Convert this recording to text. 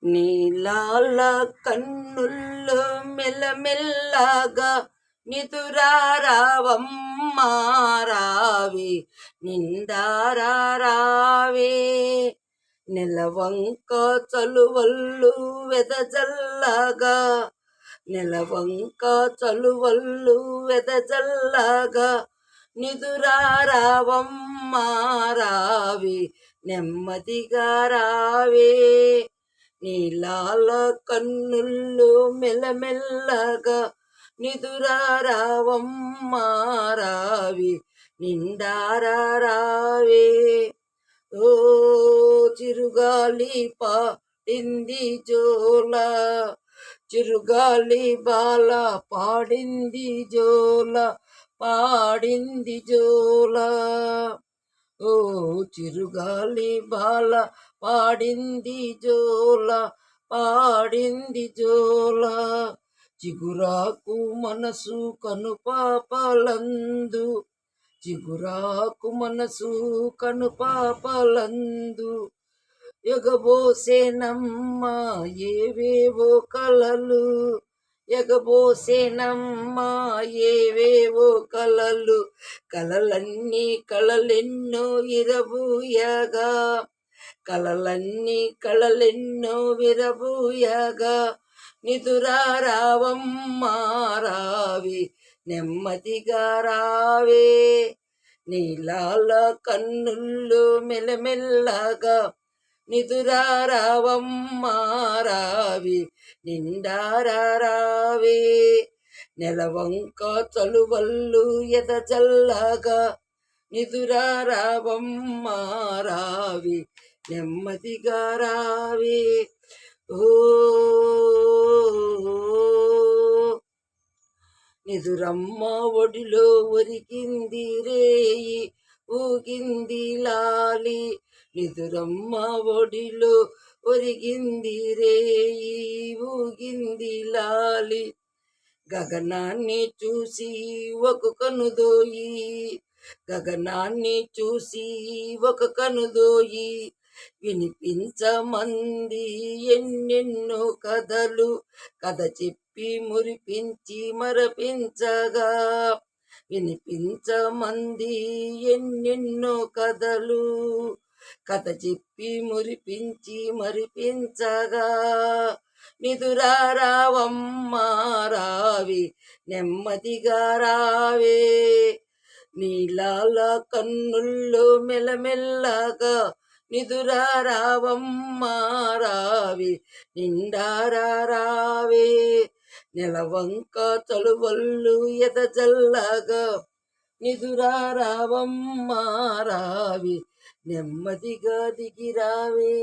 నీలాల కన్నుల్లో మెల్లమెల్లగా నిదురారావమ్మారావి నిండారావే నెలవంక చలువల్లు వెదజల్లగా నెలవంక చలువల్లు వెదజల్లగా నిదురారావమ్మారావి నెమ్మదిగా రావే నీలాల కన్నుల్లో మెల్లమెల్లగా నిదురారావమ్మారావి నిండారావే ఓ చిరుగాలి పాడింది జోల చిరుగాలి బాల పాడింది జోల పాడింది జోల ఓ చిరుగాలి బాల పాడింది జోల పాడింది జోల చిగురాకు మనసు కనుపాపలందు చిగురాకు మనసు కనుపాపలందు ఎగబోసేనమ్మ ఏవేవో కలలు ఎగబోసేనమ్మ ఏవేవో కలలు కలలన్నీ కలలెన్నో విరబూయగా కలలన్నీ కలలెన్నో విరబూయగా నిదురారావమ్మారావి నెమ్మదిగా రావే నీలాల కన్నుల్లో మెల్లమెల్లగా నిదురారావమ్మారావి నిండారావే నెలవంక చలువల్లు ఎదజల్లగా నిదురారావమ్మారావి నెమ్మదిగా రావే ఓ నిదురమ్మ ఒడిలో ఒరిగింది రేయి ఊగింది లాలి నిదురమ్మ ఒడిలో ఒరిగింది రేయి ఊగింది లాలి గగనాన్ని చూసి ఒక కనుదోయి గగనాన్ని చూసి ఒక కనుదోయి వినిపించమంది ఎన్నెన్నో కథలు కథ చెప్పి మురిపించి మరపించగా వినిపించమంది ఎన్నెన్నో కథలు కథ చెప్పి మురిపించి మరిపించగా నిదురారావమ్మారావి నెమ్మదిగా రావే నీలాల కన్నుల్లో మెల్లమెల్లగా నిదురారావమ్మారావి నిండారావే నెలవంక చలువల్లు ఎదజల్లగా నిదురారావమ్మారావి నెమ్మదిగా దిగిరావే.